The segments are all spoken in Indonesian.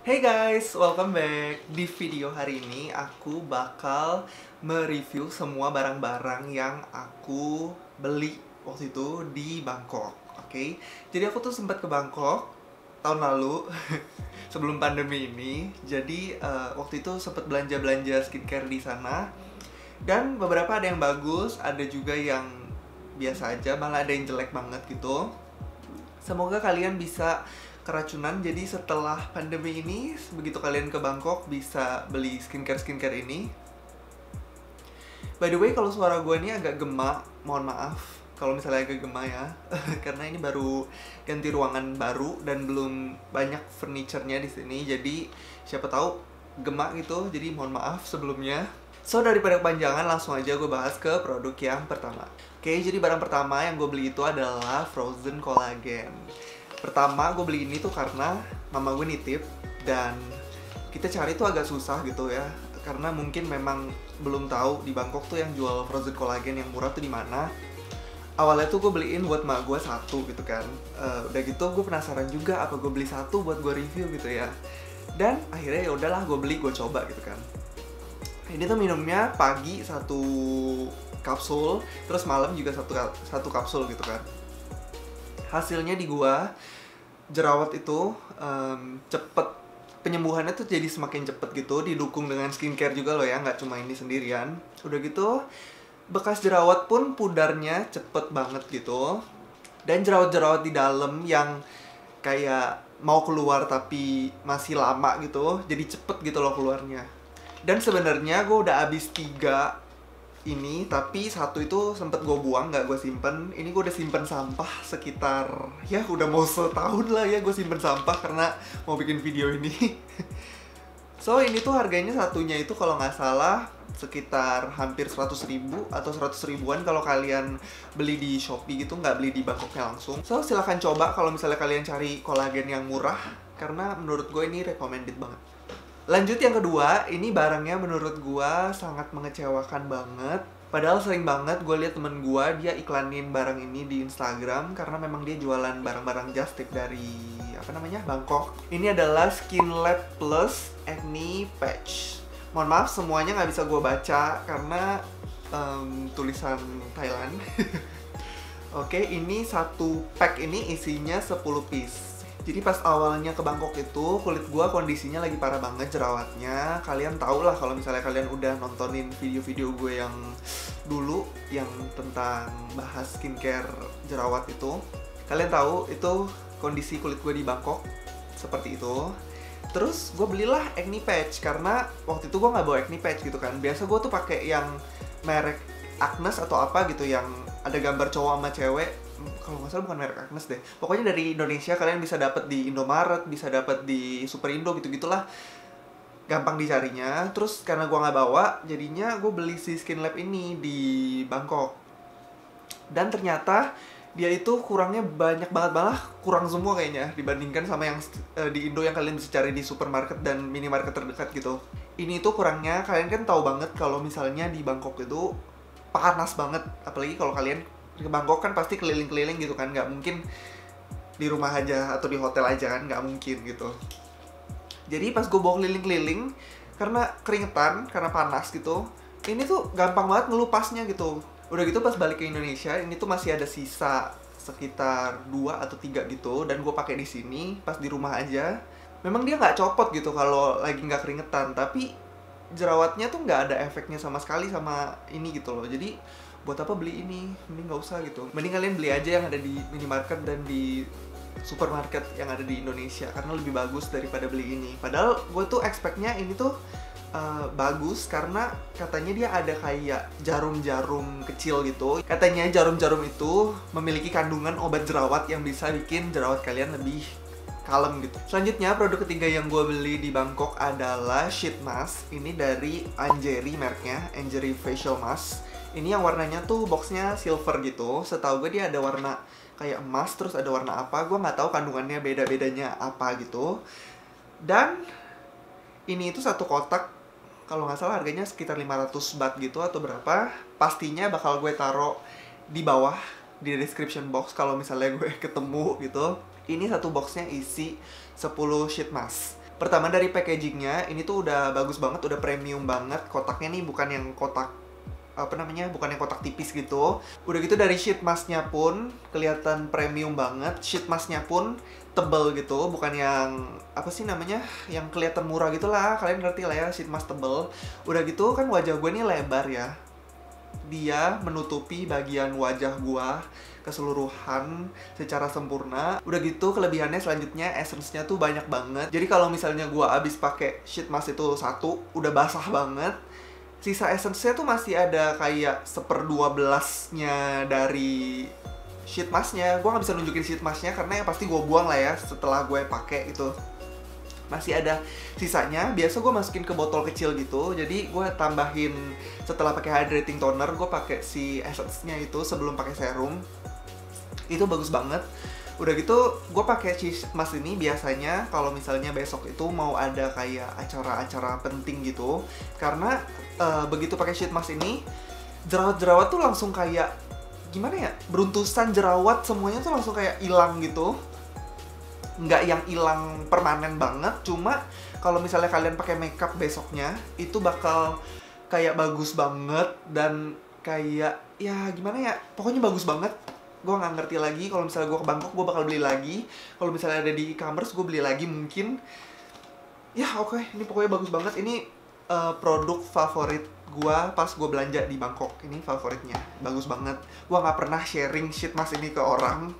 Hey guys, welcome back. Di video hari ini aku bakal mereview semua barang-barang yang aku beli waktu itu di Bangkok. Oke, jadi aku tuh sempat ke Bangkok tahun lalu sebelum pandemi ini. Jadi waktu itu sempat belanja-belanja skincare di sana. Dan beberapa ada yang bagus, ada juga yang biasa aja, malah ada yang jelek banget gitu. Semoga kalian bisa keracunan, jadi setelah pandemi ini, begitu kalian ke Bangkok bisa beli skincare ini. By the way, kalau suara gue ini agak gema, mohon maaf kalau misalnya agak gema ya. Karena ini baru ganti ruangan baru dan belum banyak furniture-nya di sini, jadi siapa tahu gema gitu, jadi mohon maaf sebelumnya. So, daripada kepanjangan, langsung aja gue bahas ke produk yang pertama. Oke, jadi barang pertama yang gue beli itu adalah frozen collagen. Pertama gue beli ini tuh karena mama gue nitip, dan kita cari tuh agak susah gitu ya, karena mungkin memang belum tahu di Bangkok tuh yang jual frozen collagen yang murah tuh di mana. Awalnya tuh gue beliin buat mak gue satu gitu kan. Udah gitu gue penasaran juga apa gue beli satu buat gue review gitu ya. Dan akhirnya ya udahlah gue beli, gue coba gitu kan. Ini tuh minumnya pagi satu kapsul, terus malam juga satu kapsul gitu kan. Hasilnya di gua, jerawat itu cepet, penyembuhannya tuh jadi semakin cepet gitu, didukung dengan skincare juga loh ya, nggak cuma ini sendirian. Udah gitu, bekas jerawat pun pudarnya cepet banget gitu. Dan jerawat-jerawat di dalam yang kayak mau keluar tapi masih lama gitu, jadi cepet gitu loh keluarnya. Dan sebenarnya gue udah habis 3 ini, tapi satu itu sempet gue buang, nggak gue simpen. Ini gue udah simpen sampah sekitar, ya udah mau setahun lah ya gue simpen sampah karena mau bikin video ini. So, ini tuh harganya satunya itu kalau nggak salah sekitar hampir 100.000 atau 100 ribuan kalau kalian beli di Shopee gitu, nggak beli di Bangkoknya langsung. So, silahkan coba kalau misalnya kalian cari kolagen yang murah, karena menurut gue ini recommended banget. Lanjut yang kedua, ini barangnya menurut gua sangat mengecewakan banget. Padahal sering banget gue liat temen gua, dia iklanin barang ini di Instagram karena memang dia jualan barang-barang just tip dari Bangkok. Ini adalah Skin Lab Plus Acne Patch. Mohon maaf semuanya nggak bisa gua baca karena tulisan Thailand. Oke, ini satu pack ini isinya 10 piece. Jadi pas awalnya ke Bangkok itu, kulit gua kondisinya lagi parah banget jerawatnya. Kalian tau lah kalau misalnya kalian udah nontonin video-video gue yang dulu, yang tentang bahas skincare jerawat itu. Kalian tahu itu kondisi kulit gue di Bangkok seperti itu. Terus gue belilah acne patch, karena waktu itu gue nggak bawa acne patch gitu kan. Biasa gue tuh pakai yang merek Agnes atau apa gitu, yang ada gambar cowok sama cewek. Kalau nggak salah bukan merek Agnes deh. Pokoknya dari Indonesia, kalian bisa dapat di Indomaret, bisa dapat di Superindo gitu-gitulah. Gampang dicarinya. Terus karena gua nggak bawa, jadinya gue beli si Skin Lab ini di Bangkok. Dan ternyata dia itu kurangnya banyak banget, malah kurang semua kayaknya dibandingkan sama yang di Indo yang kalian bisa cari di supermarket dan minimarket terdekat gitu. Ini tuh kurangnya, kalian kan tahu banget kalau misalnya di Bangkok itu panas banget, apalagi kalau kalian ke Bangkok kan pasti keliling-keliling gitu kan, nggak mungkin di rumah aja atau di hotel aja kan, nggak mungkin gitu. Jadi pas gue bawa keliling-keliling, karena keringetan, karena panas gitu, ini tuh gampang banget ngelupasnya gitu. Udah gitu pas balik ke Indonesia, ini tuh masih ada sisa sekitar 2 atau 3 gitu, dan gue pakai di sini pas di rumah aja. Memang dia nggak copot gitu kalau lagi nggak keringetan, tapi jerawatnya tuh nggak ada efeknya sama sekali sama ini gitu loh. Jadi buat apa beli ini, mending nggak usah gitu. Mending kalian beli aja yang ada di minimarket dan di supermarket yang ada di Indonesia, karena lebih bagus daripada beli ini. Padahal gue tuh expect-nya ini tuh bagus, karena katanya dia ada kayak jarum-jarum kecil gitu. Katanya jarum-jarum itu memiliki kandungan obat jerawat yang bisa bikin jerawat kalian lebih kalem gitu. Selanjutnya, produk ketiga yang gue beli di Bangkok adalah sheet mask. Ini dari Anjeri mereknya, Anjeri Facial Mask. Ini yang warnanya tuh boxnya silver gitu. Setahu gue dia ada warna kayak emas, terus ada warna apa, gue nggak tahu kandungannya beda-bedanya apa gitu. Dan ini itu satu kotak, kalau nggak salah harganya sekitar 500 baht gitu atau berapa. Pastinya bakal gue taruh di bawah di description box kalau misalnya gue ketemu gitu. Ini satu boxnya isi 10 sheet mask. Pertama dari packagingnya, ini tuh udah bagus banget, udah premium banget. Kotaknya nih bukan yang kotak bukan yang kotak tipis gitu. Udah gitu dari sheet masknya pun kelihatan premium banget. Sheet masknya pun tebel gitu, bukan yang yang kelihatan murah gitu lah. Kalian ngerti lah ya, sheet mask tebel. Udah gitu kan wajah gue nih lebar ya, dia menutupi bagian wajah gua keseluruhan secara sempurna. Udah gitu kelebihannya selanjutnya essence-nya tuh banyak banget. Jadi kalau misalnya gua abis pakai sheet mask itu satu udah basah banget, sisa essence-nya tuh masih ada kayak 1/12-nya dari sheet mask-nya. Gua nggak bisa nunjukin sheet mask-nya karena ya pasti gue buang lah ya setelah gue pakai itu. Masih ada sisanya. Biasa gue masukin ke botol kecil gitu. Jadi gue tambahin setelah pakai hydrating toner, gue pakai si essence-nya itu sebelum pakai serum. Itu bagus banget. Udah gitu gue pakai sheet mask ini biasanya kalau misalnya besok itu mau ada kayak acara-acara penting gitu. Karena begitu pakai sheet mask ini, jerawat-jerawat tuh langsung kayak gimana ya? Beruntusan jerawat semuanya tuh langsung kayak hilang gitu. Nggak yang hilang permanen banget, cuma kalau misalnya kalian pakai makeup besoknya itu bakal kayak bagus banget dan kayak ya gimana ya, pokoknya bagus banget. Gue nggak ngerti lagi. Kalau misalnya gue ke Bangkok gue bakal beli lagi. Kalau misalnya ada di e-commerce gue beli lagi mungkin. Ya oke, ini pokoknya bagus banget. Ini produk favorit gue pas gue belanja di Bangkok. Ini favoritnya, bagus banget. Gue nggak pernah sharing sheet mask ini ke orang.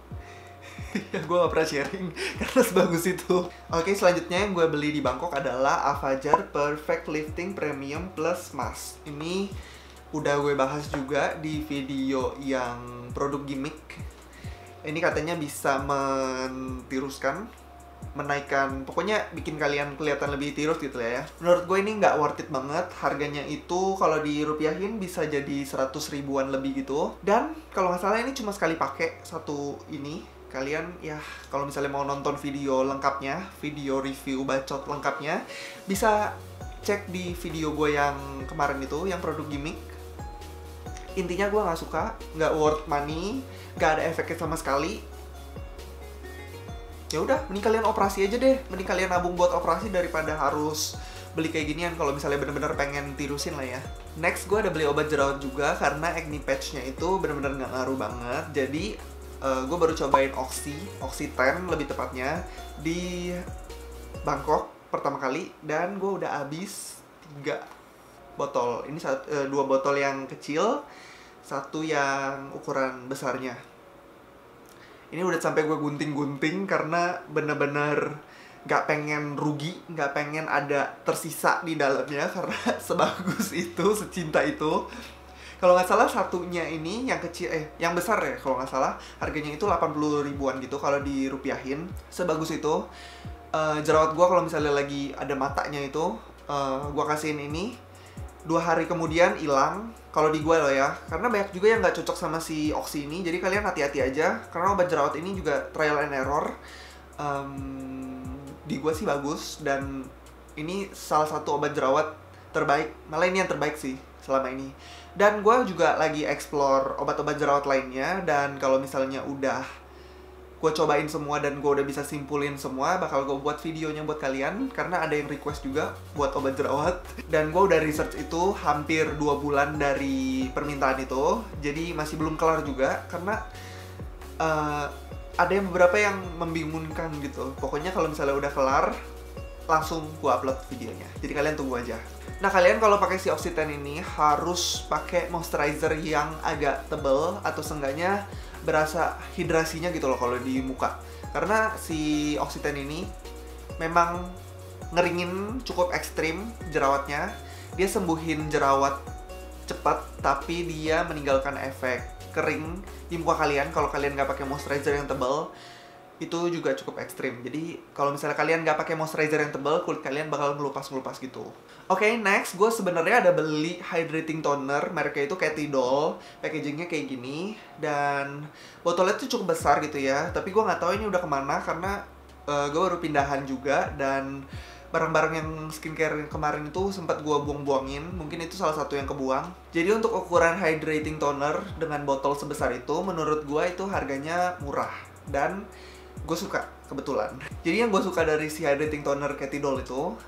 Ya, gue gak pernah sharing karena sebagus itu. Oke, selanjutnya yang gue beli di Bangkok adalah Avajar Perfect Lifting Premium Plus Mask. Ini udah gue bahas juga di video yang produk gimmick. Ini katanya bisa mentiruskan, menaikkan, pokoknya bikin kalian kelihatan lebih tirus gitu ya. Menurut gue ini nggak worth it banget. Harganya itu kalau dirupiahin bisa jadi 100 ribuan lebih gitu. Dan kalau nggak salah ini cuma sekali pakai satu ini. Kalian ya kalau misalnya mau nonton video lengkapnya, video review bacot lengkapnya, bisa cek di video gue yang kemarin itu, yang produk gimmick. Intinya gue nggak suka, nggak worth money, nggak ada efeknya sama sekali. Ya udah, mending kalian operasi aja deh, mending kalian nabung buat operasi daripada harus beli kayak ginian kalau misalnya bener-bener pengen tirusin lah ya. Next gue ada beli obat jerawat juga karena acne patch-nya itu bener-bener nggak ngaruh banget. Jadi gue baru cobain Oxy 10 lebih tepatnya di Bangkok pertama kali, dan gue udah habis 3 botol. Ini 2 botol yang kecil, 1 yang ukuran besarnya. Ini udah sampai gue gunting-gunting karena bener-bener gak pengen rugi, gak pengen ada tersisa di dalamnya karena sebagus itu, secinta itu. Kalau nggak salah satunya ini yang kecil, yang besar ya kalau nggak salah, harganya itu 80 ribuan gitu kalau dirupiahin. Sebagus itu. Jerawat gue kalau misalnya lagi ada matanya itu, gue kasihin ini, 2 hari kemudian hilang. Kalau di gue loh ya, karena banyak juga yang nggak cocok sama si Oxy ini. Jadi kalian hati-hati aja, karena obat jerawat ini juga trial and error. Di gue sih bagus, dan ini salah satu obat jerawat terbaik. Malah ini yang terbaik sih selama ini. Dan gue juga lagi explore obat-obat jerawat lainnya, dan kalau misalnya udah gue cobain semua dan gue udah bisa simpulin semua, bakal gue buat videonya buat kalian, karena ada yang request juga buat obat jerawat. Dan gue udah research itu hampir 2 bulan dari permintaan itu, jadi masih belum kelar juga, karena ada yang beberapa yang membingungkan gitu. Pokoknya kalau misalnya udah kelar, langsung gue upload videonya, jadi kalian tunggu aja. Nah, kalian kalau pakai si Oxy 10 ini harus pakai moisturizer yang agak tebel, atau seenggaknya berasa hidrasinya gitu loh kalau di muka. Karena si Oxy 10 ini memang ngeringin cukup ekstrim jerawatnya. Dia sembuhin jerawat cepat, tapi dia meninggalkan efek kering di muka kalian kalau kalian nggak pakai moisturizer yang tebel. Itu juga cukup ekstrim. Jadi kalau misalnya kalian nggak pakai moisturizer yang tebal, kulit kalian bakal ngelupas-ngelupas gitu. Oke, next gue sebenarnya ada beli hydrating toner, mereknya itu Katy Doll. Packagingnya kayak gini, dan botolnya tuh cukup besar gitu ya. Tapi gue nggak tahu ini udah kemana karena gue baru pindahan juga, dan barang-barang yang skincare kemarin itu sempat gue buang-buangin. Mungkin itu salah satu yang kebuang. Jadi untuk ukuran hydrating toner dengan botol sebesar itu, menurut gue itu harganya murah. Dan gue suka kebetulan. Jadi yang gue suka dari si hydrating toner Katy Doll itu,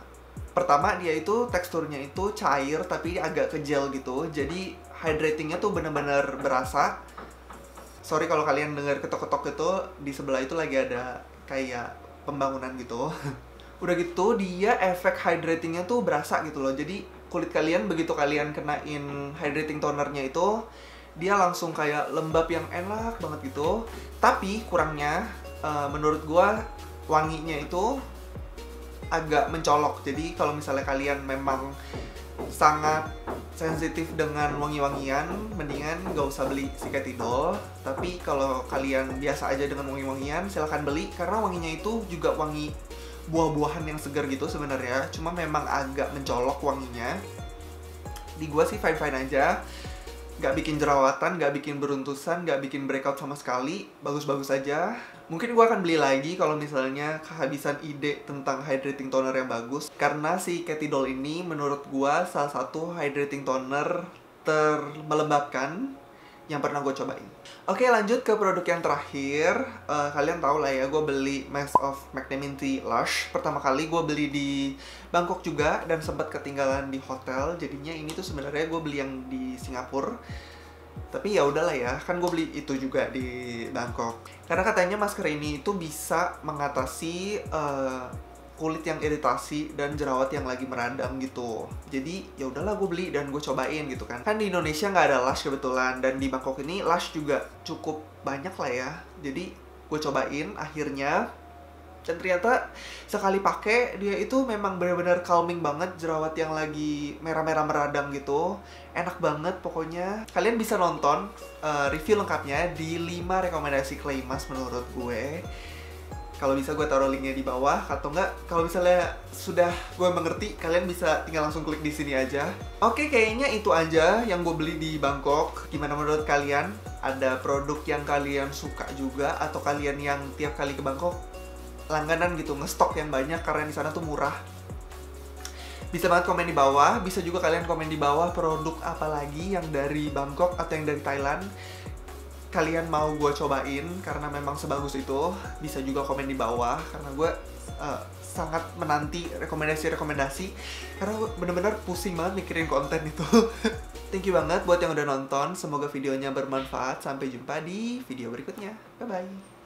pertama dia itu teksturnya itu cair tapi agak ke gel gitu. Jadi hydratingnya tuh bener-bener berasa. Sorry kalau kalian dengar ketok-ketok itu, di sebelah itu lagi ada kayak pembangunan gitu. Udah gitu dia efek hydratingnya tuh berasa gitu loh. Jadi kulit kalian begitu kalian kenain hydrating tonernya itu, dia langsung kayak lembab yang enak banget gitu. Tapi kurangnya menurut gua wanginya itu agak mencolok. Jadi kalau misalnya kalian memang sangat sensitif dengan wangi-wangian, mendingan gak usah beli si Katy Doll. Tapi kalau kalian biasa aja dengan wangi-wangian, silahkan beli. Karena wanginya itu juga wangi buah-buahan yang segar gitu sebenarnya. Cuma memang agak mencolok wanginya. Di gua sih fine-fine aja. Gak bikin jerawatan, gak bikin beruntusan, gak bikin breakout sama sekali. Bagus-bagus aja. Mungkin gue akan beli lagi kalau misalnya kehabisan ide tentang hydrating toner yang bagus. Karena si Katy Doll ini menurut gue salah satu hydrating toner termelembabkan yang pernah gue cobain. Oke, lanjut ke produk yang terakhir. Kalian tau lah ya, gue beli Mask of Magnanimity Lush. Pertama kali gue beli di Bangkok juga dan sempat ketinggalan di hotel. Jadinya ini tuh sebenarnya gue beli yang di Singapura. Tapi ya udahlah ya, kan gue beli itu juga di Bangkok. Karena katanya masker ini itu bisa mengatasi kulit yang iritasi dan jerawat yang lagi meradang gitu. Jadi ya udahlah gue beli dan gue cobain gitu kan. Kan di Indonesia nggak ada Lush kebetulan, dan di Bangkok ini Lush juga cukup banyak lah ya. Jadi gue cobain akhirnya. Dan ternyata sekali pakai dia itu memang benar-benar calming banget jerawat yang lagi merah-merah meradang gitu. Enak banget pokoknya. Kalian bisa nonton review lengkapnya di 5 rekomendasi clay mask menurut gue. Kalau bisa gue taruh linknya di bawah, atau enggak kalau misalnya sudah gue mengerti, kalian bisa tinggal langsung klik di sini aja. Oke, kayaknya itu aja yang gue beli di Bangkok. Gimana menurut kalian? Ada produk yang kalian suka juga, atau kalian yang tiap kali ke Bangkok langganan gitu, ngestok yang banyak karena di sana tuh murah? Bisa banget komen di bawah. Bisa juga kalian komen di bawah produk apa lagi yang dari Bangkok atau yang dari Thailand kalian mau gue cobain karena memang sebagus itu. Bisa juga komen di bawah karena gue sangat menanti rekomendasi-rekomendasi karena gue bener-bener pusing banget mikirin konten itu. Thank you banget buat yang udah nonton. Semoga videonya bermanfaat. Sampai jumpa di video berikutnya. Bye-bye.